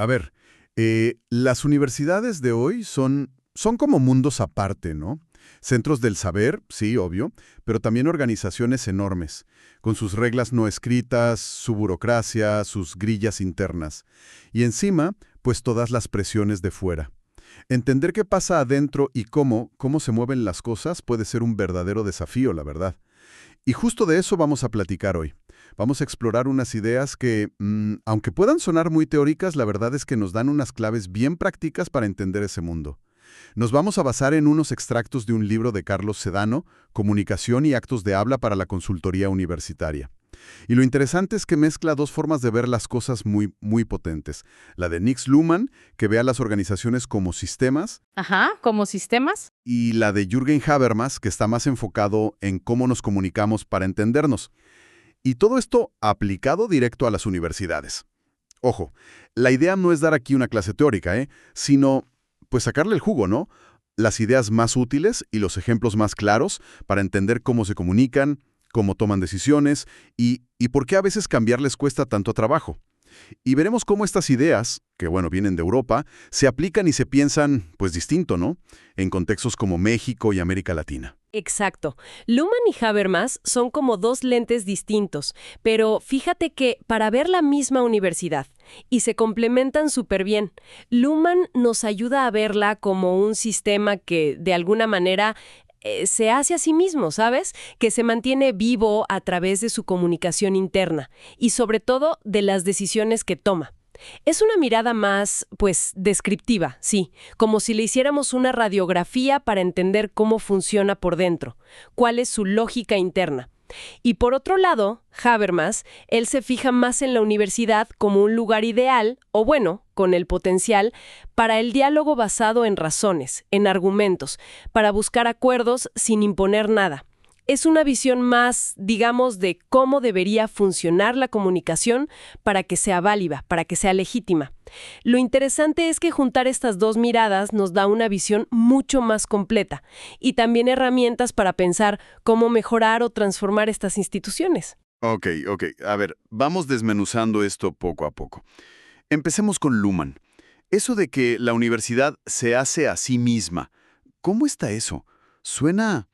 A ver, las universidades de hoy son como mundos aparte, ¿no? Centros del saber, sí, obvio, pero también organizaciones enormes, con sus reglas no escritas, su burocracia, sus grillas internas. Y encima, pues todas las presiones de fuera. Entender qué pasa adentro y cómo se mueven las cosas puede ser un verdadero desafío, la verdad. Y justo de eso vamos a platicar hoy. Vamos a explorar unas ideas que, aunque puedan sonar muy teóricas, la verdad es que nos dan unas claves bien prácticas para entender ese mundo. Nos vamos a basar en unos extractos de un libro de Carlos Sedano, Comunicación y actos de habla para la consultoría universitaria. Y lo interesante es que mezcla dos formas de ver las cosas muy, muy potentes. La de Nix Luhmann, que ve a las organizaciones como sistemas, Ajá, como sistemas. y la de Jürgen Habermas, que está más enfocado en cómo nos comunicamos para entendernos. Y todo esto aplicado directo a las universidades. Ojo, la idea no es dar aquí una clase teórica, sino pues sacarle el jugo, ¿no? Las ideas más útiles y los ejemplos más claros para entender cómo se comunican, cómo toman decisiones y por qué a veces cambiarles cuesta tanto trabajo. Y veremos cómo estas ideas, que bueno, vienen de Europa, se aplican y se piensan, pues distinto, ¿no? En contextos como México y América Latina. Exacto. Luhmann y Habermas son como dos lentes distintos, pero fíjate que para ver la misma universidad, y se complementan súper bien. Luhmann nos ayuda a verla como un sistema que, de alguna manera, se hace a sí mismo, ¿sabes? Que se mantiene vivo a través de su comunicación interna y, sobre todo, de las decisiones que toma. Es una mirada más, pues, descriptiva, sí, como si le hiciéramos una radiografía para entender cómo funciona por dentro, cuál es su lógica interna. Y por otro lado, Habermas, él se fija más en la universidad como un lugar ideal, o bueno, con el potencial, para el diálogo basado en razones, en argumentos, para buscar acuerdos sin imponer nada. Es una visión más, digamos, de cómo debería funcionar la comunicación para que sea válida, para que sea legítima. Lo interesante es que juntar estas dos miradas nos da una visión mucho más completa y también herramientas para pensar cómo mejorar o transformar estas instituciones. Ok. A ver, vamos desmenuzando esto poco a poco. Empecemos con Luhmann. Eso de que la universidad se hace a sí misma. ¿Cómo está eso? Suena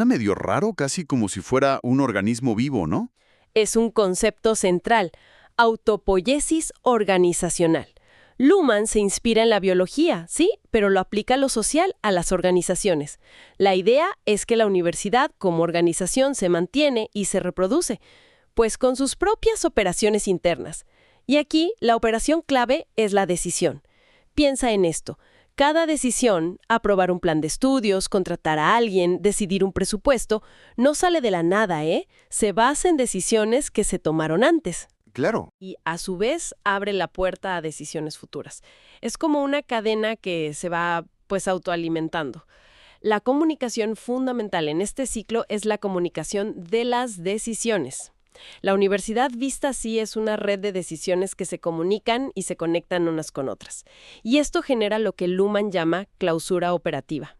medio raro, casi como si fuera un organismo vivo, ¿no? Es un concepto central, autopoiesis organizacional. Luhmann se inspira en la biología, sí, pero lo aplica a lo social, a las organizaciones. La idea es que la universidad como organización se mantiene y se reproduce, pues con sus propias operaciones internas. Y aquí la operación clave es la decisión. Piensa en esto. Cada decisión, aprobar un plan de estudios, contratar a alguien, decidir un presupuesto, no sale de la nada, Se basa en decisiones que se tomaron antes. Claro. Y a su vez abre la puerta a decisiones futuras. Es como una cadena que se va, pues, autoalimentando. La comunicación fundamental en este ciclo es la comunicación de las decisiones. La universidad vista así es una red de decisiones que se comunican y se conectan unas con otras. Y esto genera lo que Luhmann llama clausura operativa.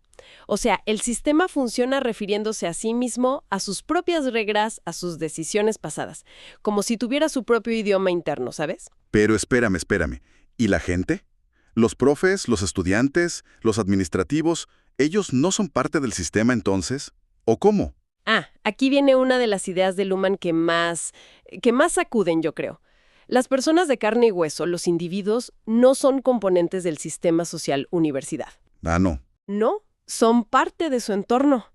O sea, el sistema funciona refiriéndose a sí mismo, a sus propias reglas, a sus decisiones pasadas, como si tuviera su propio idioma interno, ¿sabes? Pero espérame. ¿Y la gente? ¿Los profes, los estudiantes, los administrativos, ellos no son parte del sistema entonces? ¿O cómo? Aquí viene una de las ideas de Luhmann que más sacuden, yo creo. Las personas de carne y hueso, los individuos, no son componentes del sistema social universidad. No. No, son parte de su entorno.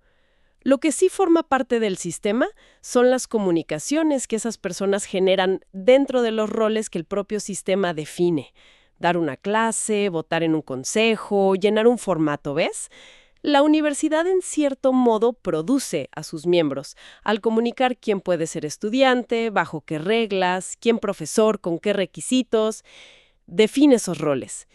Lo que sí forma parte del sistema son las comunicaciones que esas personas generan dentro de los roles que el propio sistema define. Dar una clase, votar en un consejo, llenar un formato, ¿ves? La universidad en cierto modo produce a sus miembros al comunicar quién puede ser estudiante, bajo qué reglas, quién profesor, con qué requisitos. Define esos roles.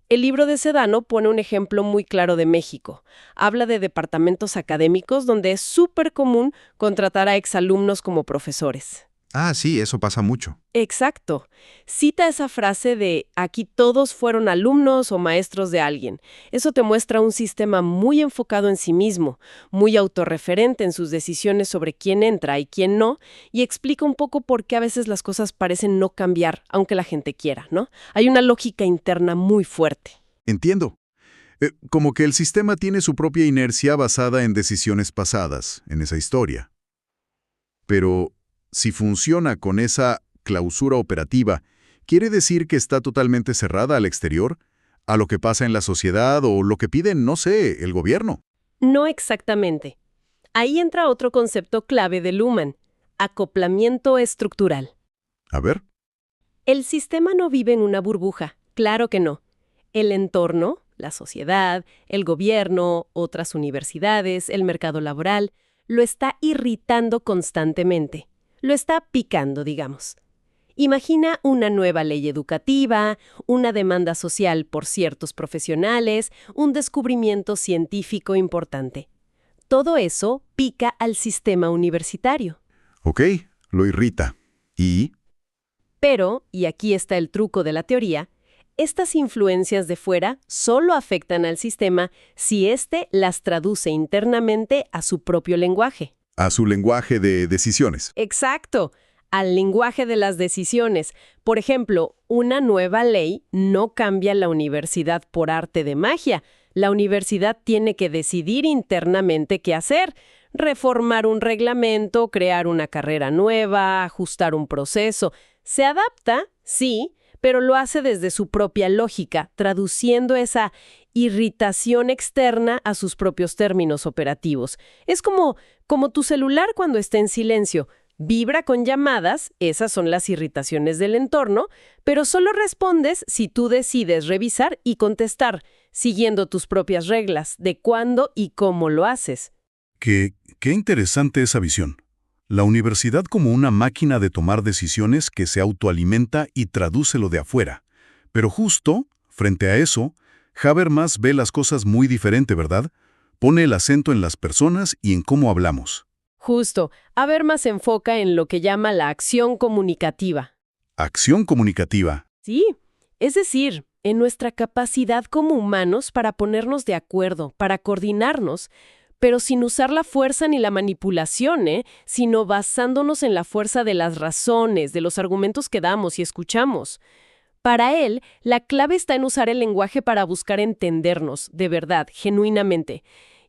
El libro de Sedano pone un ejemplo muy claro de México. Habla de departamentos académicos donde es súper común contratar a exalumnos como profesores. Ah, sí, eso pasa mucho. Exacto. Cita esa frase de aquí todos fueron alumnos o maestros de alguien. Eso te muestra un sistema muy enfocado en sí mismo, muy autorreferente en sus decisiones sobre quién entra y quién no, y explica un poco por qué a veces las cosas parecen no cambiar, aunque la gente quiera, ¿no? Hay una lógica interna muy fuerte. Entiendo. Como que el sistema tiene su propia inercia basada en decisiones pasadas, en esa historia. Pero si funciona con esa clausura operativa, ¿quiere decir que está totalmente cerrada al exterior? ¿A lo que pasa en la sociedad o lo que pide, no sé, el gobierno? No exactamente. Ahí entra otro concepto clave de Luhmann, acoplamiento estructural. A ver. El sistema no vive en una burbuja, claro que no. El entorno, la sociedad, el gobierno, otras universidades, el mercado laboral, lo está irritando constantemente. Lo está picando, digamos. Imagina una nueva ley educativa, una demanda social por ciertos profesionales, un descubrimiento científico importante. Todo eso pica al sistema universitario. Ok, lo irrita. ¿Y? Pero, y aquí está el truco de la teoría, estas influencias de fuera solo afectan al sistema si éste las traduce internamente a su propio lenguaje. A su lenguaje de decisiones. Exacto, al lenguaje de las decisiones. Por ejemplo, una nueva ley no cambia la universidad por arte de magia. La universidad tiene que decidir internamente qué hacer. Reformar un reglamento, crear una carrera nueva, ajustar un proceso. Se adapta, sí, pero lo hace desde su propia lógica, traduciendo esa irritación externa a sus propios términos operativos. Es como tu celular cuando está en silencio. Vibra con llamadas, esas son las irritaciones del entorno, pero solo respondes si tú decides revisar y contestar, siguiendo tus propias reglas de cuándo y cómo lo haces. Qué interesante esa visión. La universidad como una máquina de tomar decisiones que se autoalimenta y traduce lo de afuera. Pero justo, frente a eso, Habermas ve las cosas muy diferente, ¿verdad? Pone el acento en las personas y en cómo hablamos. Justo, Habermas se enfoca en lo que llama la acción comunicativa. Acción comunicativa. Sí, es decir, en nuestra capacidad como humanos para ponernos de acuerdo, para coordinarnos, pero sin usar la fuerza ni la manipulación, sino basándonos en la fuerza de las razones, de los argumentos que damos y escuchamos. Para él, la clave está en usar el lenguaje para buscar entendernos, de verdad, genuinamente.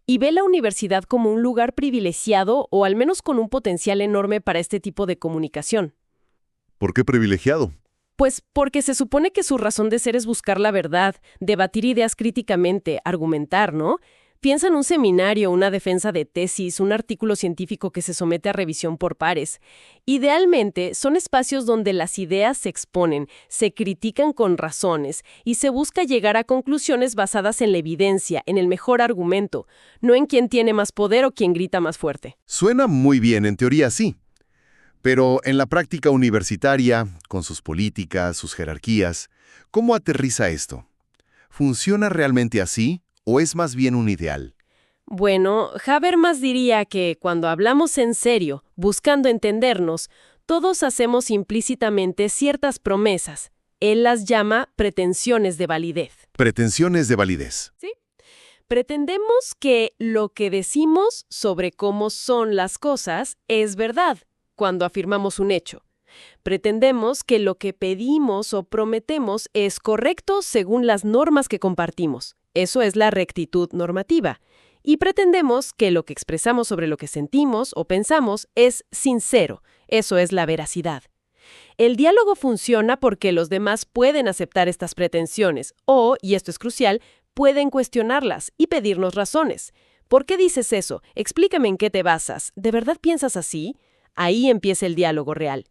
Y ve la universidad como un lugar privilegiado o al menos con un potencial enorme para este tipo de comunicación. ¿Por qué privilegiado? Pues porque se supone que su razón de ser es buscar la verdad, debatir ideas críticamente, argumentar, ¿no? Piensa en un seminario, una defensa de tesis, un artículo científico que se somete a revisión por pares. Idealmente, son espacios donde las ideas se exponen, se critican con razones y se busca llegar a conclusiones basadas en la evidencia, en el mejor argumento, no en quién tiene más poder o quién grita más fuerte. Suena muy bien, en teoría sí. Pero en la práctica universitaria, con sus políticas, sus jerarquías, ¿cómo aterriza esto? ¿Funciona realmente así o es más bien un ideal? Bueno, Habermas diría que cuando hablamos en serio, buscando entendernos, todos hacemos implícitamente ciertas promesas. Él las llama pretensiones de validez. Pretensiones de validez. ¿Sí? Pretendemos que lo que decimos sobre cómo son las cosas es verdad, cuando afirmamos un hecho. Pretendemos que lo que pedimos o prometemos es correcto según las normas que compartimos. Eso es la rectitud normativa. Y pretendemos que lo que expresamos sobre lo que sentimos o pensamos es sincero. Eso es la veracidad. El diálogo funciona porque los demás pueden aceptar estas pretensiones o, y esto es crucial, pueden cuestionarlas y pedirnos razones. ¿Por qué dices eso? Explícame en qué te basas. ¿De verdad piensas así? Ahí empieza el diálogo real.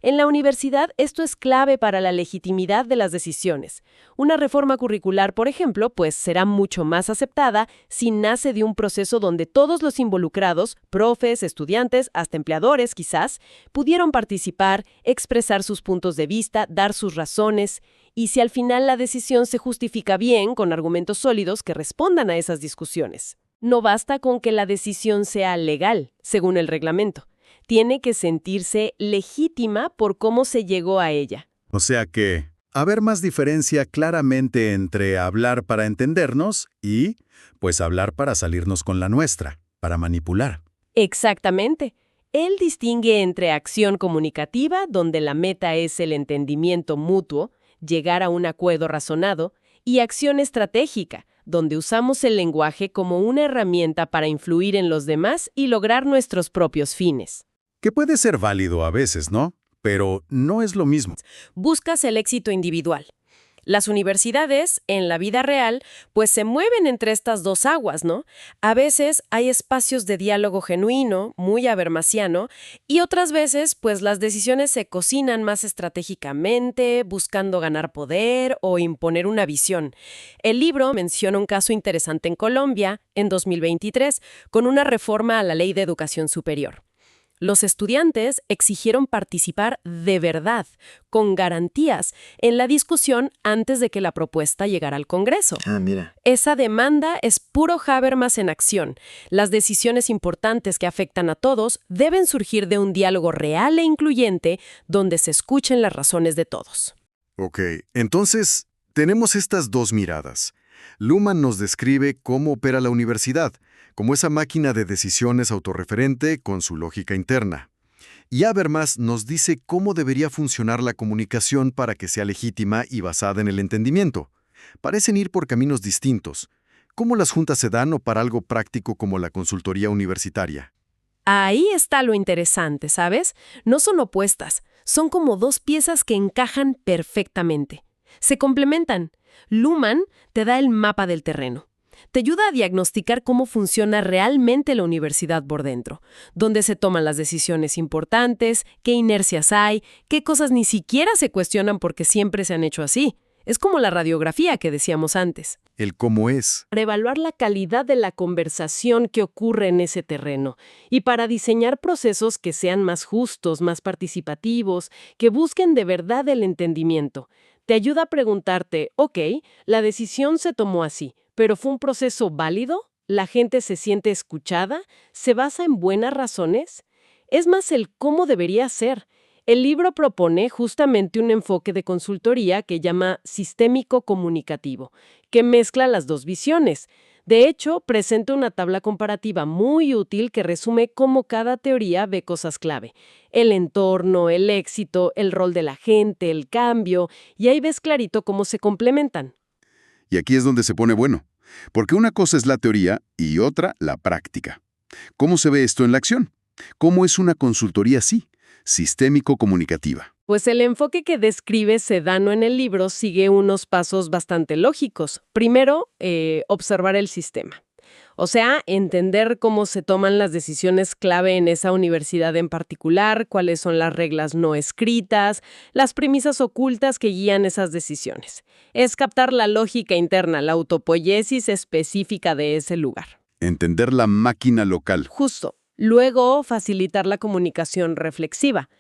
En la universidad esto es clave para la legitimidad de las decisiones. Una reforma curricular, por ejemplo, pues será mucho más aceptada si nace de un proceso donde todos los involucrados, profes, estudiantes, hasta empleadores quizás, pudieron participar, expresar sus puntos de vista, dar sus razones, y si al final la decisión se justifica bien con argumentos sólidos que respondan a esas discusiones. No basta con que la decisión sea legal, según el reglamento. tiene que sentirse legítima por cómo se llegó a ella. O sea que, haber más diferencia claramente entre hablar para entendernos y, pues, hablar para salirnos con la nuestra, para manipular. Exactamente. Él distingue entre acción comunicativa, donde la meta es el entendimiento mutuo, llegar a un acuerdo razonado, y acción estratégica, donde usamos el lenguaje como una herramienta para influir en los demás y lograr nuestros propios fines. Que puede ser válido a veces, ¿no? Pero no es lo mismo. Buscas el éxito individual. Las universidades, en la vida real, pues se mueven entre estas dos aguas, ¿no? A veces hay espacios de diálogo genuino, muy habermasiano, y otras veces, pues las decisiones se cocinan más estratégicamente, buscando ganar poder o imponer una visión. El libro menciona un caso interesante en Colombia, en 2023, con una reforma a la Ley de Educación Superior. Los estudiantes exigieron participar de verdad, con garantías, en la discusión antes de que la propuesta llegara al Congreso. Mira. Esa demanda es puro Habermas en acción. Las decisiones importantes que afectan a todos deben surgir de un diálogo real e incluyente donde se escuchen las razones de todos. Ok, entonces tenemos estas dos miradas. Luhmann nos describe cómo opera la universidad, como esa máquina de decisiones autorreferente con su lógica interna. Y Habermas nos dice cómo debería funcionar la comunicación para que sea legítima y basada en el entendimiento. Parecen ir por caminos distintos. ¿Cómo las juntas se dan o para algo práctico como la consultoría universitaria? Ahí está lo interesante, ¿sabes? No son opuestas, son como dos piezas que encajan perfectamente. Se complementan. Luhmann te da el mapa del terreno. Te ayuda a diagnosticar cómo funciona realmente la universidad por dentro, dónde se toman las decisiones importantes, qué inercias hay, qué cosas ni siquiera se cuestionan porque siempre se han hecho así. Es como la radiografía que decíamos antes. El cómo es. Para evaluar la calidad de la conversación que ocurre en ese terreno y para diseñar procesos que sean más justos, más participativos, que busquen de verdad el entendimiento. Te ayuda a preguntarte, ok, la decisión se tomó así, pero ¿fue un proceso válido? ¿La gente se siente escuchada? ¿Se basa en buenas razones? Es más el cómo debería ser. El libro propone justamente un enfoque de consultoría que llama sistémico comunicativo, que mezcla las dos visiones. De hecho, presenta una tabla comparativa muy útil que resume cómo cada teoría ve cosas clave. El entorno, el éxito, el rol de la gente, el cambio, y ahí ves clarito cómo se complementan. Y aquí es donde se pone bueno, porque una cosa es la teoría y otra la práctica. ¿Cómo se ve esto en la acción? ¿Cómo es una consultoría así? Sistémico-comunicativa. Pues el enfoque que describe Sedano en el libro sigue unos pasos bastante lógicos. Primero, observar el sistema. O sea, entender cómo se toman las decisiones clave en esa universidad en particular, cuáles son las reglas no escritas, las premisas ocultas que guían esas decisiones. Es captar la lógica interna, la autopoiesis específica de ese lugar. Entender la máquina local. Justo. Luego, facilitar la comunicación reflexiva.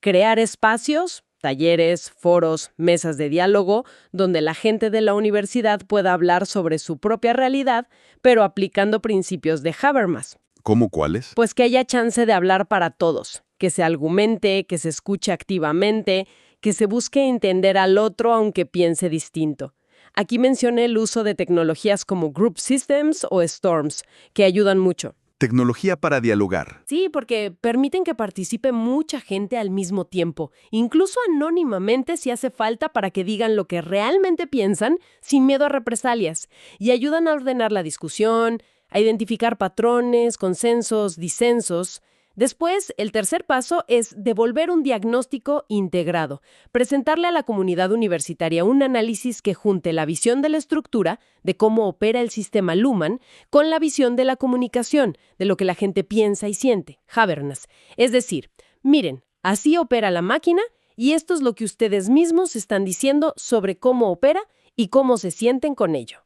Crear espacios, talleres, foros, mesas de diálogo, donde la gente de la universidad pueda hablar sobre su propia realidad, pero aplicando principios de Habermas. ¿Cómo cuáles? Pues que haya chance de hablar para todos, que se argumente, que se escuche activamente, que se busque entender al otro aunque piense distinto. Aquí mencioné el uso de tecnologías como Group Systems o Storms, que ayudan mucho. Tecnología para dialogar. Sí, porque permiten que participe mucha gente al mismo tiempo, incluso anónimamente si hace falta para que digan lo que realmente piensan sin miedo a represalias, y ayudan a ordenar la discusión, a identificar patrones, consensos, disensos. Después, el tercer paso es devolver un diagnóstico integrado, presentarle a la comunidad universitaria un análisis que junte la visión de la estructura, de cómo opera el sistema Luhmann, con la visión de la comunicación, de lo que la gente piensa y siente, Habermas. Es decir, miren, así opera la máquina y esto es lo que ustedes mismos están diciendo sobre cómo opera y cómo se sienten con ello.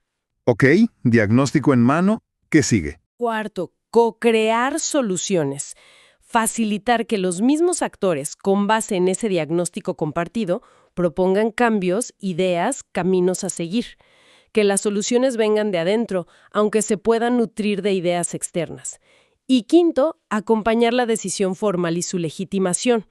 Ok, diagnóstico en mano, ¿qué sigue? Cuarto, co-crear soluciones. Facilitar que los mismos actores, con base en ese diagnóstico compartido, propongan cambios, ideas, caminos a seguir. Que las soluciones vengan de adentro, aunque se puedan nutrir de ideas externas. Y quinto, acompañar la decisión formal y su legitimación.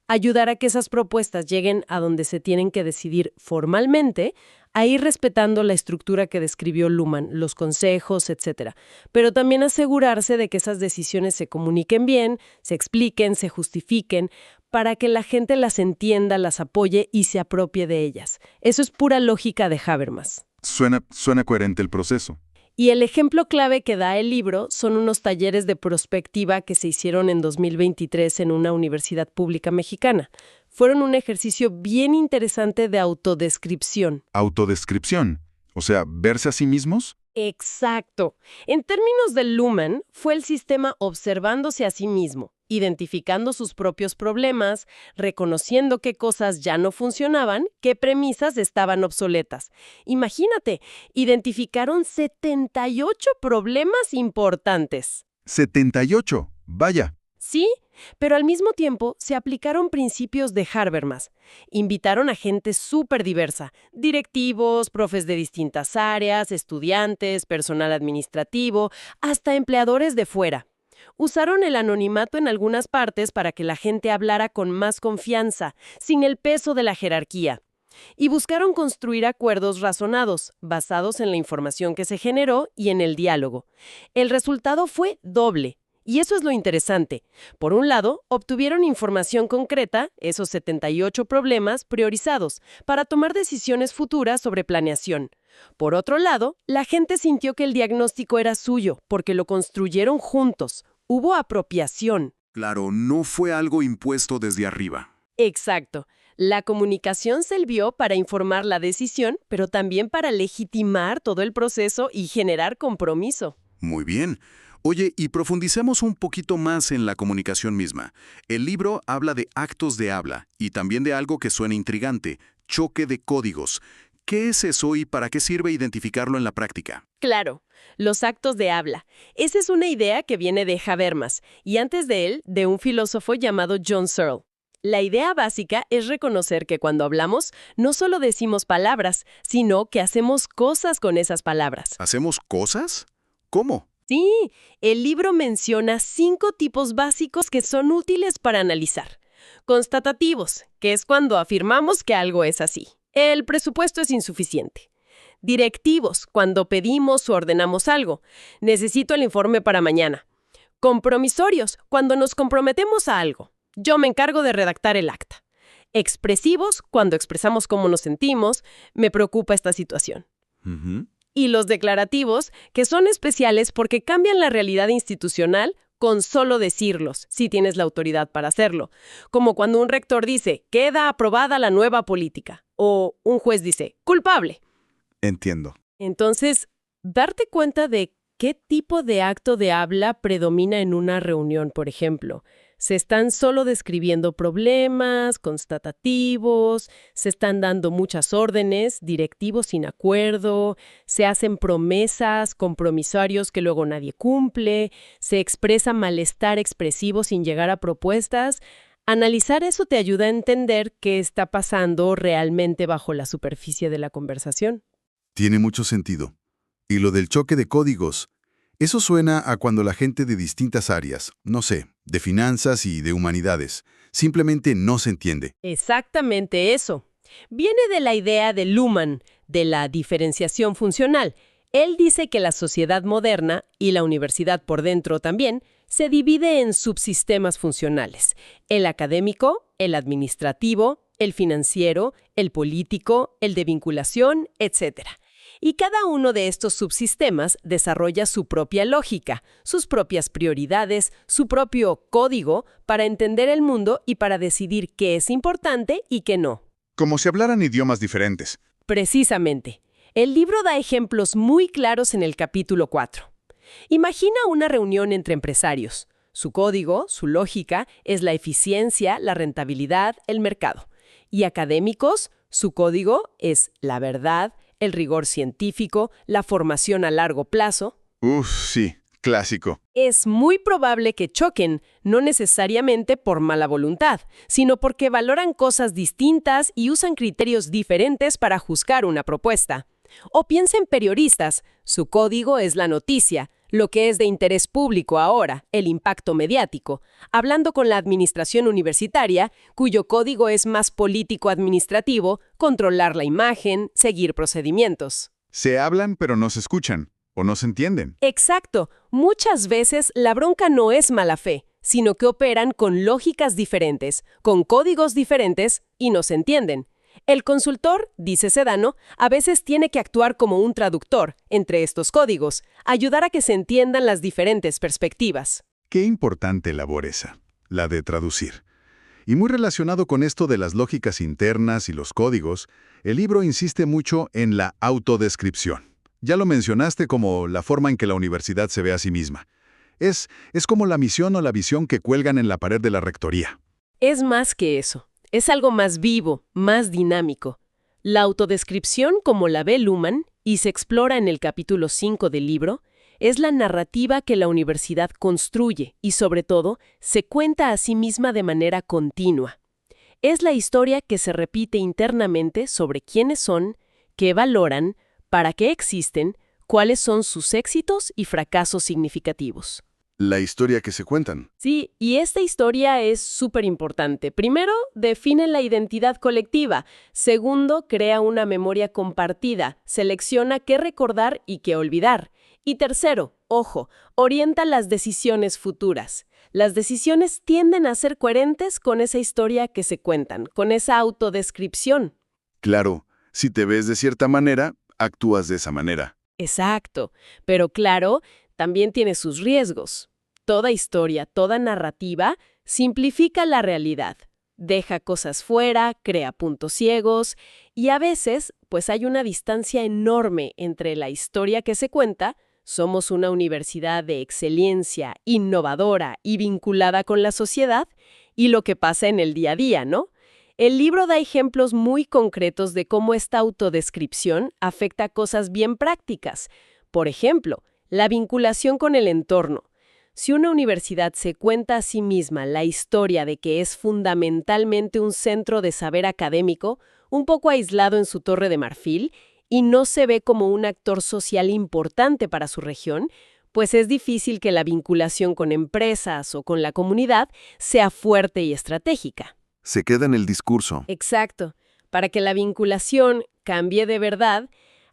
Ayudar a que esas propuestas lleguen a donde se tienen que decidir formalmente, ahí respetando la estructura que describió Luhmann, los consejos, etc. Pero también asegurarse de que esas decisiones se comuniquen bien, se expliquen, se justifiquen, para que la gente las entienda, las apoye y se apropie de ellas. Eso es pura lógica de Habermas. Suena coherente el proceso. Y el ejemplo clave que da el libro son unos talleres de prospectiva que se hicieron en 2023 en una universidad pública mexicana. Fueron un ejercicio bien interesante de autodescripción. Autodescripción. O sea, verse a sí mismos. Exacto. En términos de Luhmann, fue el sistema observándose a sí mismo, identificando sus propios problemas, reconociendo qué cosas ya no funcionaban, qué premisas estaban obsoletas. Imagínate, identificaron 78 problemas importantes. 78. Vaya. Sí, pero al mismo tiempo se aplicaron principios de Habermas. Invitaron a gente súper diversa, directivos, profes de distintas áreas, estudiantes, personal administrativo, hasta empleadores de fuera. Usaron el anonimato en algunas partes para que la gente hablara con más confianza, sin el peso de la jerarquía. Y buscaron construir acuerdos razonados, basados en la información que se generó y en el diálogo. El resultado fue doble. Y eso es lo interesante. Por un lado, obtuvieron información concreta, esos 78 problemas priorizados, para tomar decisiones futuras sobre planeación. Por otro lado, la gente sintió que el diagnóstico era suyo, porque lo construyeron juntos. Hubo apropiación. Claro, no fue algo impuesto desde arriba. Exacto. La comunicación sirvió para informar la decisión, pero también para legitimar todo el proceso y generar compromiso. Muy bien. Oye, y profundicemos un poquito más en la comunicación misma. El libro habla de actos de habla y también de algo que suena intrigante, choque de códigos. ¿Qué es eso y para qué sirve identificarlo en la práctica? Claro, los actos de habla. Esa es una idea que viene de Habermas y antes de él, de un filósofo llamado John Searle. La idea básica es reconocer que cuando hablamos, no solo decimos palabras, sino que hacemos cosas con esas palabras. ¿Hacemos cosas? ¿Cómo? Sí, el libro menciona 5 tipos básicos que son útiles para analizar. Constatativos, que es cuando afirmamos que algo es así. El presupuesto es insuficiente. Directivos, cuando pedimos o ordenamos algo. Necesito el informe para mañana. Compromisorios, cuando nos comprometemos a algo. Yo me encargo de redactar el acta. Expresivos, cuando expresamos cómo nos sentimos. Me preocupa esta situación. Y los declarativos, que son especiales porque cambian la realidad institucional con solo decirlos, si tienes la autoridad para hacerlo. Como cuando un rector dice, queda aprobada la nueva política, o un juez dice, culpable. Entiendo. Entonces, darte cuenta de qué tipo de acto de habla predomina en una reunión, por ejemplo. Se están solo describiendo problemas, constatativos, se están dando muchas órdenes, directivos sin acuerdo, se hacen promesas, compromisorios que luego nadie cumple, se expresa malestar expresivo sin llegar a propuestas. Analizar eso te ayuda a entender qué está pasando realmente bajo la superficie de la conversación. Tiene mucho sentido. Y lo del choque de códigos, eso suena a cuando la gente de distintas áreas, no sé, de finanzas y de humanidades, simplemente no se entiende. Exactamente eso. Viene de la idea de Luhmann, de la diferenciación funcional. Él dice que la sociedad moderna, y la universidad por dentro también, se divide en subsistemas funcionales. El académico, el administrativo, el financiero, el político, el de vinculación, etc. Y cada uno de estos subsistemas desarrolla su propia lógica, sus propias prioridades, su propio código para entender el mundo y para decidir qué es importante y qué no. Como si hablaran idiomas diferentes. Precisamente. El libro da ejemplos muy claros en el capítulo 4. Imagina una reunión entre empresarios. Su código, su lógica, es la eficiencia, la rentabilidad, el mercado. Y académicos, su código es la verdad, el rigor científico, la formación a largo plazo. Sí, clásico. Es muy probable que choquen, no necesariamente por mala voluntad, sino porque valoran cosas distintas y usan criterios diferentes para juzgar una propuesta. O piensen periodistas, su código es la noticia, lo que es de interés público ahora, el impacto mediático, hablando con la administración universitaria, cuyo código es más político-administrativo, controlar la imagen, seguir procedimientos. Se hablan pero no se escuchan, o no se entienden. Exacto. Muchas veces la bronca no es mala fe, sino que operan con lógicas diferentes, con códigos diferentes y no se entienden. El consultor, dice Sedano, a veces tiene que actuar como un traductor entre estos códigos, ayudar a que se entiendan las diferentes perspectivas. Qué importante labor esa, la de traducir. Y muy relacionado con esto de las lógicas internas y los códigos, el libro insiste mucho en la autodescripción. Ya lo mencionaste como la forma en que la universidad se ve a sí misma. Es como la misión o la visión que cuelgan en la pared de la rectoría. Es más que eso. Es algo más vivo, más dinámico. La autodescripción, como la ve Luhmann, y se explora en el capítulo 5 del libro, es la narrativa que la universidad construye y, sobre todo, se cuenta a sí misma de manera continua. Es la historia que se repite internamente sobre quiénes son, qué valoran, para qué existen, cuáles son sus éxitos y fracasos significativos. La historia que se cuentan. Sí, y esta historia es súper importante. Primero, define la identidad colectiva. Segundo, crea una memoria compartida. Selecciona qué recordar y qué olvidar. Y tercero, ojo, orienta las decisiones futuras. Las decisiones tienden a ser coherentes con esa historia que se cuentan, con esa autodescripción. Claro, si te ves de cierta manera, actúas de esa manera. Exacto, pero claro, también tiene sus riesgos. Toda historia, toda narrativa, simplifica la realidad. Deja cosas fuera, crea puntos ciegos, y a veces, pues hay una distancia enorme entre la historia que se cuenta, somos una universidad de excelencia, innovadora y vinculada con la sociedad, y lo que pasa en el día a día, ¿no? El libro da ejemplos muy concretos de cómo esta autodescripción afecta cosas bien prácticas. Por ejemplo, la vinculación con el entorno. Si una universidad se cuenta a sí misma la historia de que es fundamentalmente un centro de saber académico, un poco aislado en su torre de marfil, y no se ve como un actor social importante para su región, pues es difícil que la vinculación con empresas o con la comunidad sea fuerte y estratégica. Se queda en el discurso. Exacto. Para que la vinculación cambie de verdad,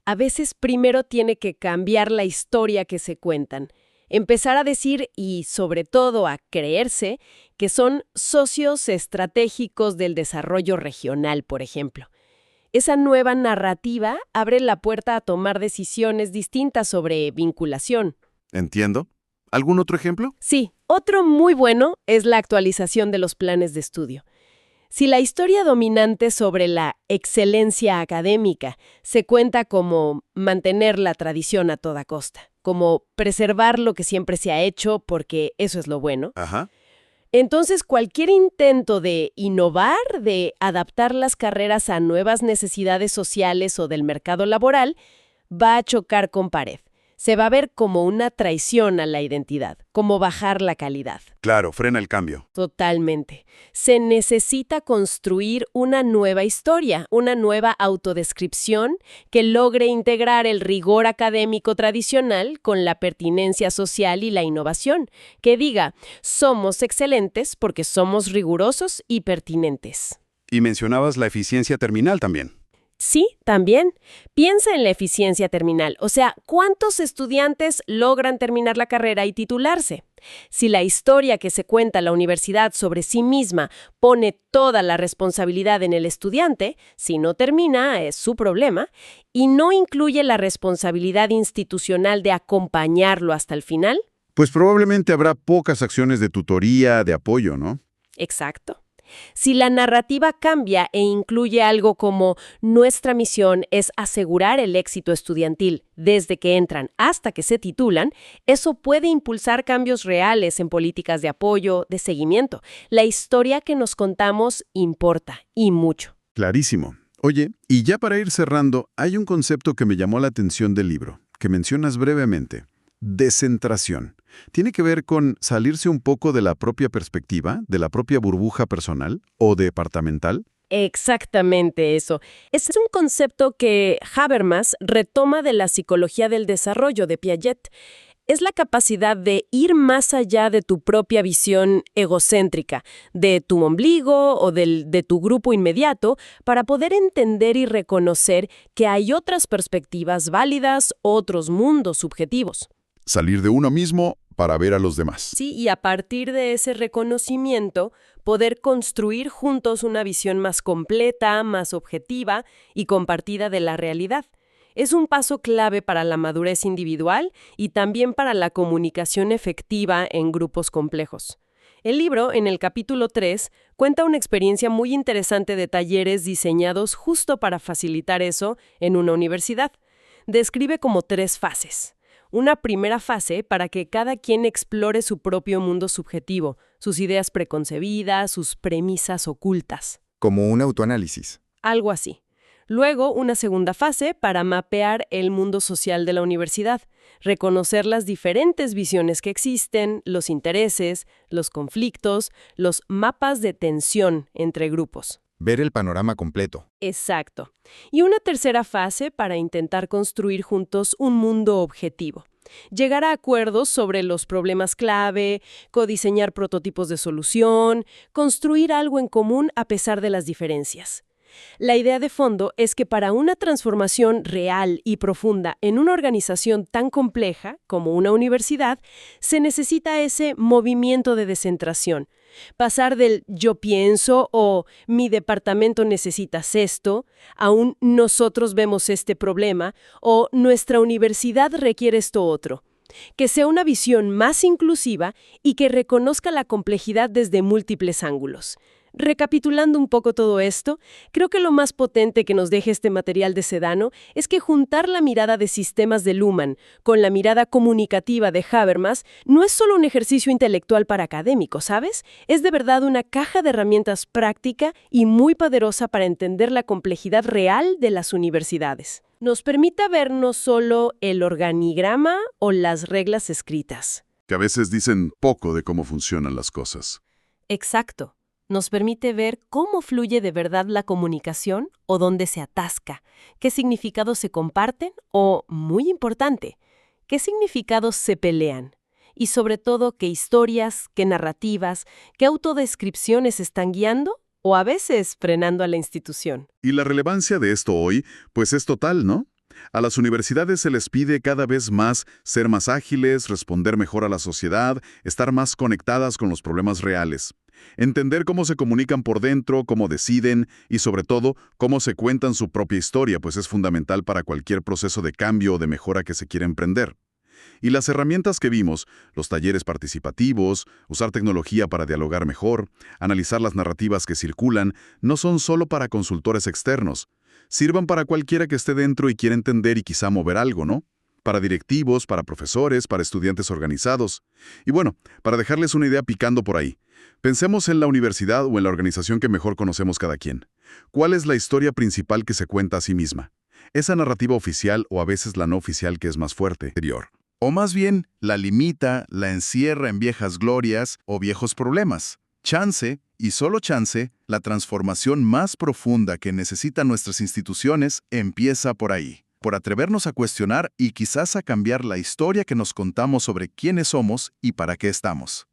a veces primero tiene que cambiar la historia que se cuentan. Empezar a decir y, sobre todo, a creerse que son socios estratégicos del desarrollo regional, por ejemplo. Esa nueva narrativa abre la puerta a tomar decisiones distintas sobre vinculación. ¿Entiendo? ¿Algún otro ejemplo? Sí, otro muy bueno es la actualización de los planes de estudio. Si la historia dominante sobre la excelencia académica se cuenta como mantener la tradición a toda costa, como preservar lo que siempre se ha hecho porque eso es lo bueno, Ajá. entonces cualquier intento de innovar, de adaptar las carreras a nuevas necesidades sociales o del mercado laboral, va a chocar con pared. Se va a ver como una traición a la identidad, como bajar la calidad. Claro, frena el cambio. Totalmente. Se necesita construir una nueva historia, una nueva autodescripción que logre integrar el rigor académico tradicional con la pertinencia social y la innovación, que diga, somos excelentes porque somos rigurosos y pertinentes. Y mencionabas la eficiencia terminal también. Sí, también. Piensa en la eficiencia terminal, o sea, ¿cuántos estudiantes logran terminar la carrera y titularse? Si la historia que se cuenta la universidad sobre sí misma pone toda la responsabilidad en el estudiante, si no termina, es su problema, y no incluye la responsabilidad institucional de acompañarlo hasta el final. Pues probablemente habrá pocas acciones de tutoría, de apoyo, ¿no? Exacto. Si la narrativa cambia e incluye algo como nuestra misión es asegurar el éxito estudiantil desde que entran hasta que se titulan, eso puede impulsar cambios reales en políticas de apoyo, de seguimiento. La historia que nos contamos importa, y mucho. Clarísimo. Oye, y ya para ir cerrando, hay un concepto que me llamó la atención del libro, que mencionas brevemente. Descentración. ¿Tiene que ver con salirse un poco de la propia perspectiva, de la propia burbuja personal o departamental? Exactamente eso. Ese es un concepto que Habermas retoma de la psicología del desarrollo de Piaget. Es la capacidad de ir más allá de tu propia visión egocéntrica, de tu ombligo o de tu grupo inmediato, para poder entender y reconocer que hay otras perspectivas válidas, otros mundos subjetivos. Salir de uno mismo para ver a los demás. Sí, y a partir de ese reconocimiento, poder construir juntos una visión más completa, más objetiva y compartida de la realidad. Es un paso clave para la madurez individual y también para la comunicación efectiva en grupos complejos. El libro, en el capítulo 3, cuenta una experiencia muy interesante de talleres diseñados justo para facilitar eso en una universidad. Describe como 3 fases. Una primera fase para que cada quien explore su propio mundo subjetivo, sus ideas preconcebidas, sus premisas ocultas. Como un autoanálisis. Algo así. Luego, una segunda fase para mapear el mundo social de la universidad, reconocer las diferentes visiones que existen, los intereses, los conflictos, los mapas de tensión entre grupos. Ver el panorama completo. Exacto. Y una tercera fase para intentar construir juntos un mundo objetivo. Llegar a acuerdos sobre los problemas clave, codiseñar prototipos de solución, construir algo en común a pesar de las diferencias. La idea de fondo es que para una transformación real y profunda en una organización tan compleja como una universidad, se necesita ese movimiento de descentración. Pasar del yo pienso o mi departamento necesitas esto, a un nosotros vemos este problema o nuestra universidad requiere esto otro. Que sea una visión más inclusiva y que reconozca la complejidad desde múltiples ángulos. Recapitulando un poco todo esto, creo que lo más potente que nos deja este material de Sedano es que juntar la mirada de sistemas de Luhmann con la mirada comunicativa de Habermas no es solo un ejercicio intelectual para académicos, ¿sabes? Es de verdad una caja de herramientas práctica y muy poderosa para entender la complejidad real de las universidades. Nos permite ver no solo el organigrama o las reglas escritas. Que a veces dicen poco de cómo funcionan las cosas. Exacto. Nos permite ver cómo fluye de verdad la comunicación o dónde se atasca, qué significados se comparten o, muy importante, qué significados se pelean. Y sobre todo, qué historias, qué narrativas, qué autodescripciones están guiando o a veces frenando a la institución. Y la relevancia de esto hoy, pues es total, ¿no? A las universidades se les pide cada vez más ser más ágiles, responder mejor a la sociedad, estar más conectadas con los problemas reales. Entender cómo se comunican por dentro, cómo deciden y, sobre todo, cómo se cuentan su propia historia, pues es fundamental para cualquier proceso de cambio o de mejora que se quiera emprender. Y las herramientas que vimos, los talleres participativos, usar tecnología para dialogar mejor, analizar las narrativas que circulan, no son solo para consultores externos. Sirvan para cualquiera que esté dentro y quiera entender y quizá mover algo, ¿no? Para directivos, para profesores, para estudiantes organizados. Y bueno, para dejarles una idea picando por ahí. Pensemos en la universidad o en la organización que mejor conocemos cada quien. ¿Cuál es la historia principal que se cuenta a sí misma? Esa narrativa oficial o a veces la no oficial que es más fuerte. O más bien, la limita, la encierra en viejas glorias o viejos problemas. Chance, y solo chance, la transformación más profunda que necesitan nuestras instituciones empieza por ahí. Por atrevernos a cuestionar y quizás a cambiar la historia que nos contamos sobre quiénes somos y para qué estamos.